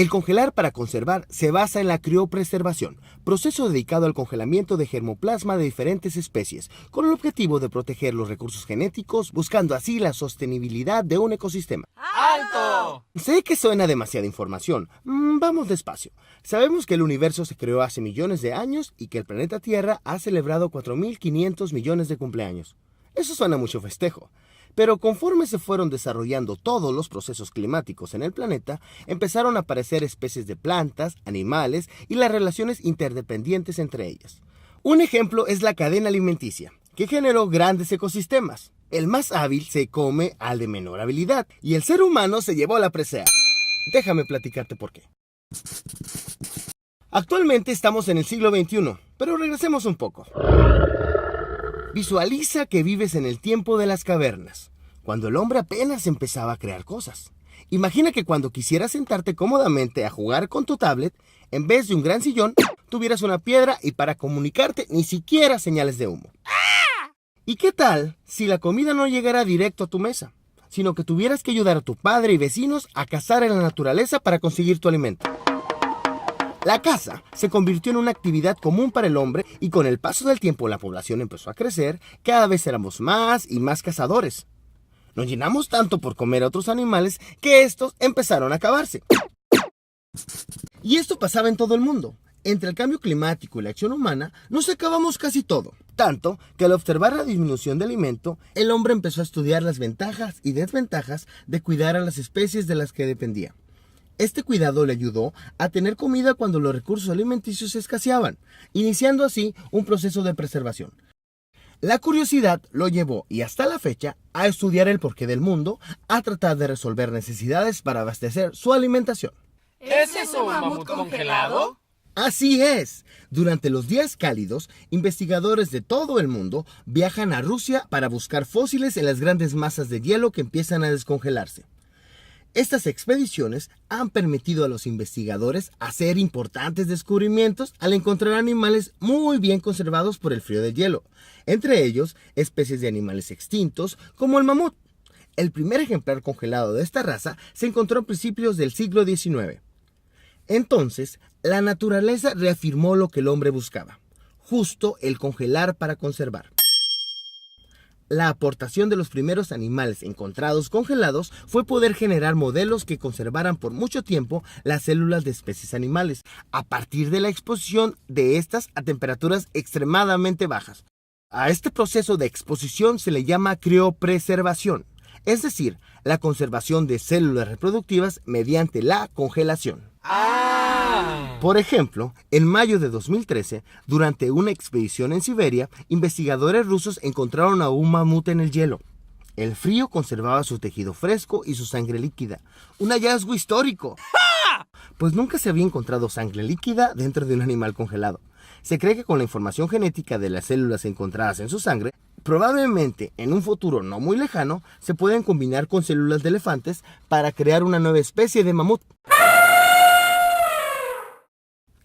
El congelar para conservar se basa en la criopreservación, proceso dedicado al congelamiento de germoplasma de diferentes especies, con el objetivo de proteger los recursos genéticos, buscando así la sostenibilidad de un ecosistema. ¡Alto! Sé que suena demasiada información. Vamos despacio. Sabemos que el universo se creó hace millones de años y que el planeta Tierra ha celebrado 4.500 millones de cumpleaños. Eso suena mucho festejo. Pero conforme se fueron desarrollando todos los procesos climáticos en el planeta, empezaron a aparecer especies de plantas, animales y las relaciones interdependientes entre ellas. Un ejemplo es la cadena alimenticia, que generó grandes ecosistemas. El más hábil se come al de menor habilidad, y el ser humano se llevó la presea. Déjame platicarte por qué. Actualmente estamos en el siglo XXI, pero regresemos un poco. Visualiza que vives en el tiempo de las cavernas, cuando el hombre apenas empezaba a crear cosas. Imagina que cuando quisieras sentarte cómodamente a jugar con tu tablet, en vez de un gran sillón, tuvieras una piedra y para comunicarte ni siquiera señales de humo. ¿Y qué tal si la comida no llegara directo a tu mesa, sino que tuvieras que ayudar a tu padre y vecinos a cazar en la naturaleza para conseguir tu alimento? La caza se convirtió en una actividad común para el hombre y con el paso del tiempo la población empezó a crecer, cada vez éramos más y más cazadores. Nos llenamos tanto por comer a otros animales que estos empezaron a acabarse. Y esto pasaba en todo el mundo. Entre el cambio climático y la acción humana, nos acabamos casi todo. Tanto que al observar la disminución de alimento, el hombre empezó a estudiar las ventajas y desventajas de cuidar a las especies de las que dependía. Este cuidado le ayudó a tener comida cuando los recursos alimenticios escaseaban, iniciando así un proceso de preservación. La curiosidad lo llevó, y hasta la fecha, a estudiar el porqué del mundo, a tratar de resolver necesidades para abastecer su alimentación. ¿Es eso un mamut congelado? Así es. Durante los días cálidos, investigadores de todo el mundo viajan a Rusia para buscar fósiles en las grandes masas de hielo que empiezan a descongelarse. Estas expediciones han permitido a los investigadores hacer importantes descubrimientos al encontrar animales muy bien conservados por el frío del hielo, entre ellos especies de animales extintos como el mamut. El primer ejemplar congelado de esta raza se encontró a principios del siglo XIX. Entonces, la naturaleza reafirmó lo que el hombre buscaba, justo el congelar para conservar. La aportación de los primeros animales encontrados congelados fue poder generar modelos que conservaran por mucho tiempo las células de especies animales, a partir de la exposición de estas a temperaturas extremadamente bajas. A este proceso de exposición se le llama criopreservación, es decir, la conservación de células reproductivas mediante la congelación. Por ejemplo, en mayo de 2013, durante una expedición en Siberia, investigadores rusos encontraron a un mamut en el hielo. El frío conservaba su tejido fresco y su sangre líquida. Un hallazgo histórico. Pues nunca se había encontrado sangre líquida dentro de un animal congelado. Se cree que con la información genética de las células encontradas en su sangre, probablemente en un futuro no muy lejano, se pueden combinar con células de elefantes para crear una nueva especie de mamut.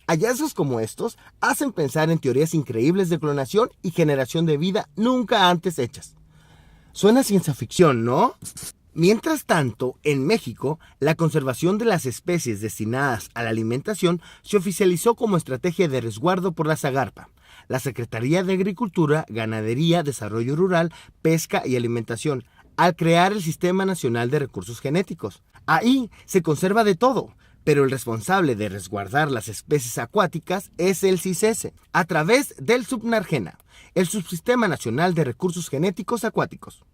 Hallazgos como estos hacen pensar en teorías increíbles de clonación y generación de vida nunca antes hechas. Suena ciencia ficción, ¿no? Mientras tanto, en México, la conservación de las especies destinadas a la alimentación se oficializó como estrategia de resguardo por la SAGARPA, la Secretaría de Agricultura, Ganadería, Desarrollo Rural, Pesca y Alimentación, al crear el Sistema Nacional de Recursos Genéticos. Ahí se conserva de todo, pero el responsable de resguardar las especies acuáticas es el CICESE, a través del SUBNARGENA, el Subsistema Nacional de Recursos Genéticos Acuáticos.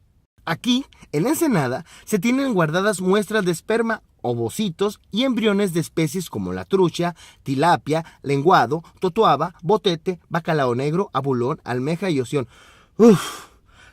Aquí, en Ensenada, se tienen guardadas muestras de esperma, ovocitos y embriones de especies como la trucha, tilapia, lenguado, totoaba, botete, bacalao negro, abulón, almeja y oción.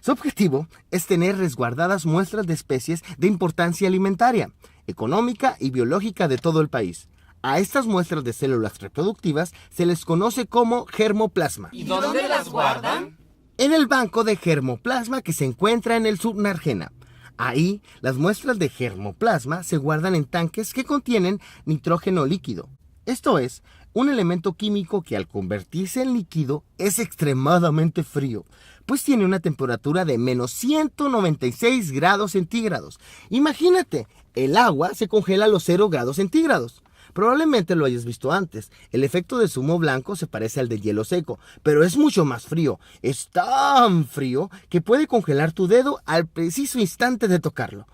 Su objetivo es tener resguardadas muestras de especies de importancia alimentaria, económica y biológica de todo el país. A estas muestras de células reproductivas se les conoce como germoplasma. ¿Y dónde las guardan? En el banco de germoplasma que se encuentra en el SUBNARGENA. Ahí, las muestras de germoplasma se guardan en tanques que contienen nitrógeno líquido. Esto es, un elemento químico que al convertirse en líquido es extremadamente frío, pues tiene una temperatura de menos 196 grados centígrados. Imagínate, el agua se congela a los 0 grados centígrados. Probablemente lo hayas visto antes. El efecto del zumo blanco se parece al del hielo seco, pero es mucho más frío. Es tan frío que puede congelar tu dedo al preciso instante de tocarlo.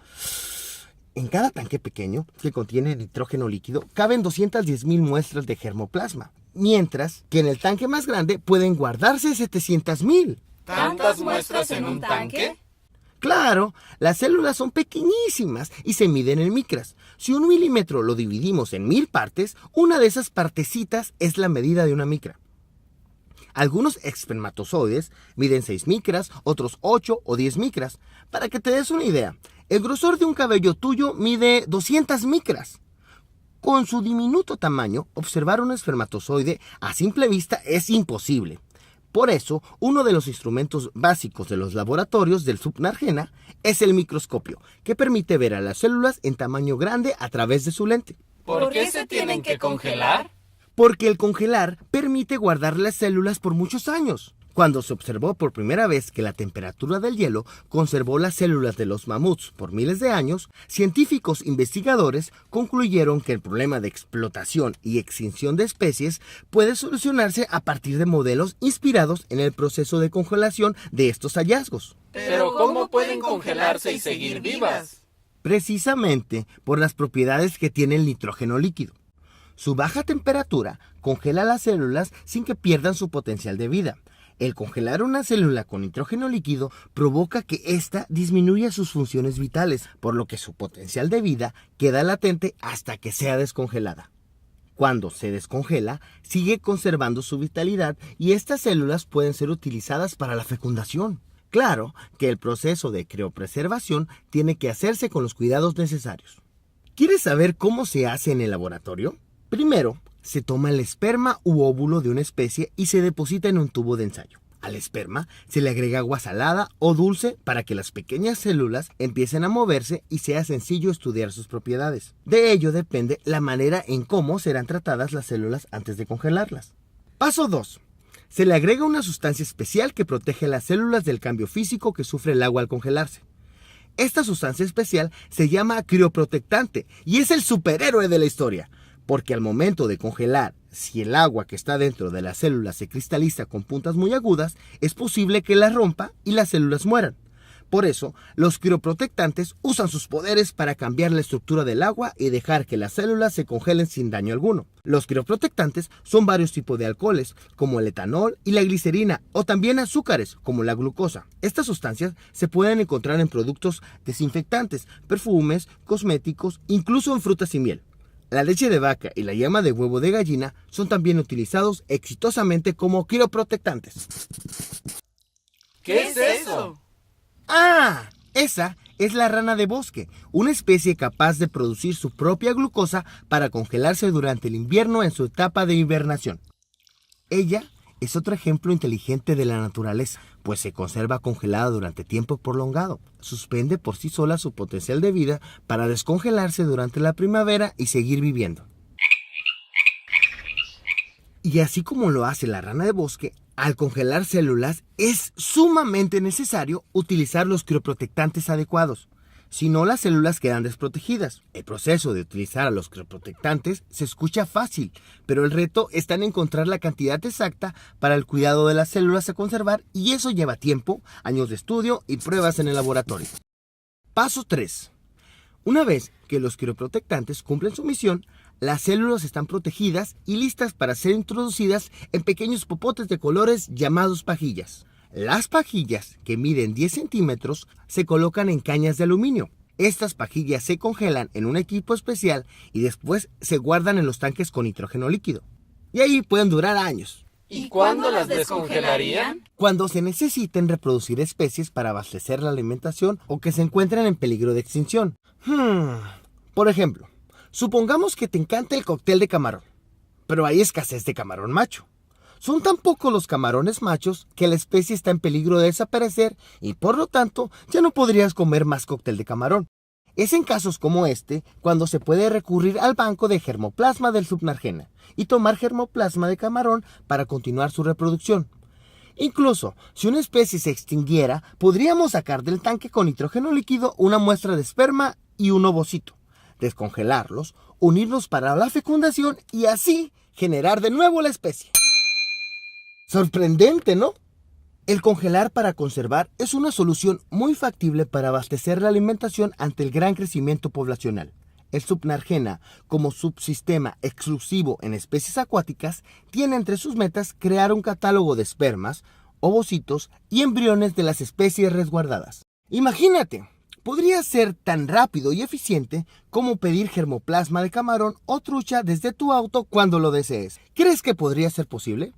En cada tanque pequeño, que contiene nitrógeno líquido, caben 210,000 muestras de germoplasma, mientras que en el tanque más grande pueden guardarse 700,000. ¿Tantas muestras en un tanque? Claro, las células son pequeñísimas y se miden en micras. Si 1 milímetro lo dividimos en 1000 partes, una de esas partecitas es la medida de una micra. Algunos espermatozoides miden 6 micras, otros 8 o 10 micras. Para que te des una idea, el grosor de un cabello tuyo mide 200 micras. Con su diminuto tamaño, observar un espermatozoide a simple vista es imposible. Por eso, uno de los instrumentos básicos de los laboratorios del Subnargena es el microscopio, que permite ver a las células en tamaño grande a través de su lente. ¿Por qué se tienen que congelar? Porque el congelar permite guardar las células por muchos años. Cuando se observó por primera vez que la temperatura del hielo conservó las células de los mamuts por miles de años, científicos investigadores concluyeron que el problema de explotación y extinción de especies puede solucionarse a partir de modelos inspirados en el proceso de congelación de estos hallazgos. ¿Pero cómo pueden congelarse y seguir vivas? Precisamente por las propiedades que tiene el nitrógeno líquido. Su baja temperatura congela las células sin que pierdan su potencial de vida. El congelar una célula con nitrógeno líquido provoca que ésta disminuya sus funciones vitales, por lo que su potencial de vida queda latente hasta que sea descongelada. Cuando se descongela, sigue conservando su vitalidad y estas células pueden ser utilizadas para la fecundación. Claro que el proceso de criopreservación tiene que hacerse con los cuidados necesarios. ¿Quieres saber cómo se hace en el laboratorio? Primero, se toma el esperma u óvulo de una especie y se deposita en un tubo de ensayo. Al esperma se le agrega agua salada o dulce para que las pequeñas células empiecen a moverse y sea sencillo estudiar sus propiedades. De ello depende la manera en cómo serán tratadas las células antes de congelarlas. Paso 2. Se le agrega una sustancia especial que protege las células del cambio físico que sufre el agua al congelarse. Esta sustancia especial se llama crioprotectante y es el superhéroe de la historia. Porque al momento de congelar, si el agua que está dentro de las células se cristaliza con puntas muy agudas, es posible que las rompa y las células mueran. Por eso, los crioprotectantes usan sus poderes para cambiar la estructura del agua y dejar que las células se congelen sin daño alguno. Los crioprotectantes son varios tipos de alcoholes, como el etanol y la glicerina, o también azúcares, como la glucosa. Estas sustancias se pueden encontrar en productos desinfectantes, perfumes, cosméticos, incluso en frutas y miel. La leche de vaca y la yema de huevo de gallina son también utilizados exitosamente como crioprotectantes. ¿Qué es eso? ¡Ah! Esa es la rana de bosque, una especie capaz de producir su propia glucosa para congelarse durante el invierno en su etapa de hibernación. Ella es otro ejemplo inteligente de la naturaleza, pues se conserva congelada durante tiempo prolongado. Suspende por sí sola su potencial de vida para descongelarse durante la primavera y seguir viviendo. Y así como lo hace la rana de bosque, al congelar células es sumamente necesario utilizar los crioprotectantes adecuados. Si no, las células quedan desprotegidas. El proceso de utilizar a los crioprotectantes se escucha fácil, pero el reto está en encontrar la cantidad exacta para el cuidado de las células a conservar y eso lleva tiempo, años de estudio y pruebas en el laboratorio. Paso 3. Una vez que los crioprotectantes cumplen su misión, las células están protegidas y listas para ser introducidas en pequeños popotes de colores llamados pajillas. Las pajillas, que miden 10 centímetros, se colocan en cañas de aluminio. Estas pajillas se congelan en un equipo especial y después se guardan en los tanques con nitrógeno líquido. Y ahí pueden durar años. ¿Y cuándo las descongelarían? Cuando se necesiten reproducir especies para abastecer la alimentación o que se encuentren en peligro de extinción. Por ejemplo, supongamos que te encanta el cóctel de camarón, pero hay escasez de camarón macho. Son tan pocos los camarones machos que la especie está en peligro de desaparecer y por lo tanto ya no podrías comer más cóctel de camarón. Es en casos como este cuando se puede recurrir al banco de germoplasma del Subnargena y tomar germoplasma de camarón para continuar su reproducción. Incluso, si una especie se extinguiera, podríamos sacar del tanque con nitrógeno líquido una muestra de esperma y un ovocito. descongelarlos, unirlos para la fecundación y así generar de nuevo la especie. Sorprendente, ¿no? El congelar para conservar es una solución muy factible para abastecer la alimentación ante el gran crecimiento poblacional. El Subnargena, como subsistema exclusivo en especies acuáticas, tiene entre sus metas crear un catálogo de espermas, ovocitos y embriones de las especies resguardadas. Imagínate, podría ser tan rápido y eficiente como pedir germoplasma de camarón o trucha desde tu auto cuando lo desees. ¿Crees que podría ser posible?